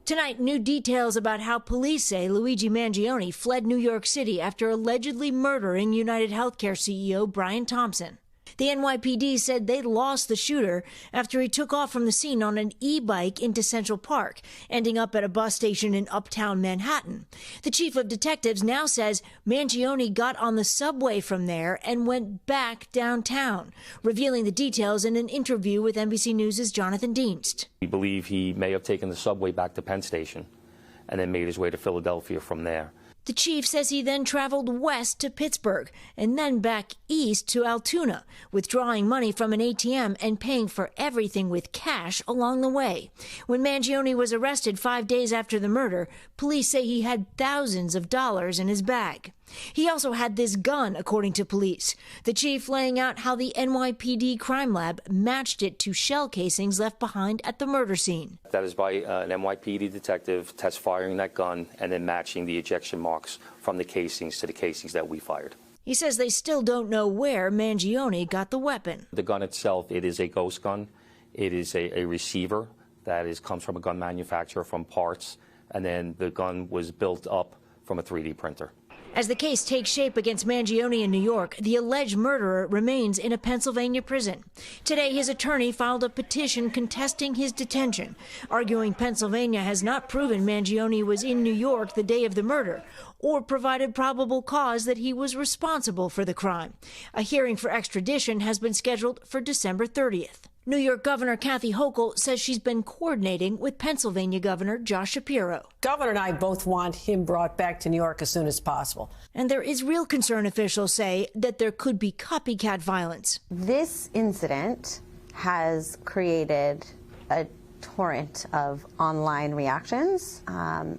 Tonight, new details about how police say Luigi Mangione fled New York City after allegedly murdering UnitedHealthcare CEO Brian Thompson. The NYPD said they lost the shooter after he took off from the scene on an e-bike into Central Park, ending up at a bus station in uptown Manhattan. The chief of detectives now says Mangione got on the subway from there and went back downtown, revealing the details in an interview with NBC News' Jonathan Dienst. We believe he may have taken the subway back to Penn Station and then made his way to Philadelphia from there. The chief says he then traveled west to Pittsburgh and then back east to Altoona, withdrawing money from an ATM and paying for everything with cash along the way. When Mangione was arrested 5 days after the murder, police say he had thousands of dollars in his bag. He also had this gun, according to police. The chief laying out how the NYPD crime lab matched it to shell casings left behind at the murder scene. That is by an NYPD detective test firing that gun and then matching the ejection marks from the casings to the casings that we fired. He says they still don't know where Mangione got the weapon. The gun itself, it is a ghost gun. It is a receiver that comes from a gun manufacturer from parts, and then the gun was built up from a 3D printer. As the case takes shape against Mangione in New York, the alleged murderer remains in a Pennsylvania prison. Today, his attorney filed a petition contesting his detention, arguing Pennsylvania has not proven Mangione was in New York the day of the murder or provided probable cause that he was responsible for the crime. A hearing for extradition has been scheduled for December 30th. New York Governor Kathy Hochul says she's been coordinating with Pennsylvania Governor Josh Shapiro. Governor and I both want him brought back to New York as soon as possible. And there is real concern, officials say, that there could be copycat violence. This incident has created a torrent of online reactions,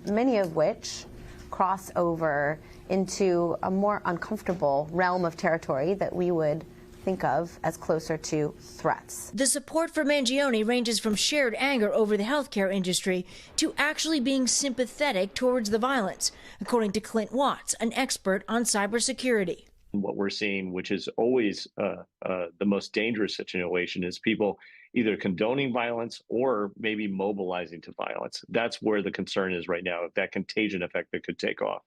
many of which cross over into a more uncomfortable realm of territory that we would think of as closer to threats. The support for Mangione ranges from shared anger over the healthcare industry to actually being sympathetic towards the violence, according to Clint Watts, an expert on cybersecurity. What we're seeing, which is always the most dangerous situation, is people either condoning violence or maybe mobilizing to violence. That's where the concern is right now, that contagion effect that could take off.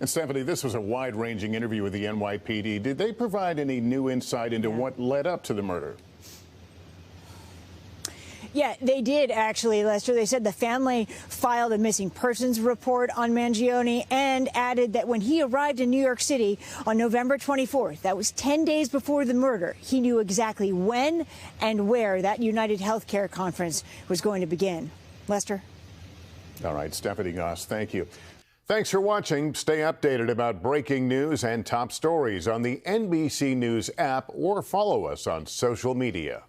And Stephanie, this was a wide-ranging interview with the NYPD. Did they provide any new insight into what led up to the murder? Yeah, they did, actually, Lester. They said the family filed a missing persons report on Mangione and added that when he arrived in New York City on November 24th, that was 10 days before the murder, he knew exactly when and where that UnitedHealthcare conference was going to begin. Lester? All right, Stephanie Gosk, thank you. Thanks for watching. Stay updated about breaking news and top stories on the NBC News app or follow us on social media.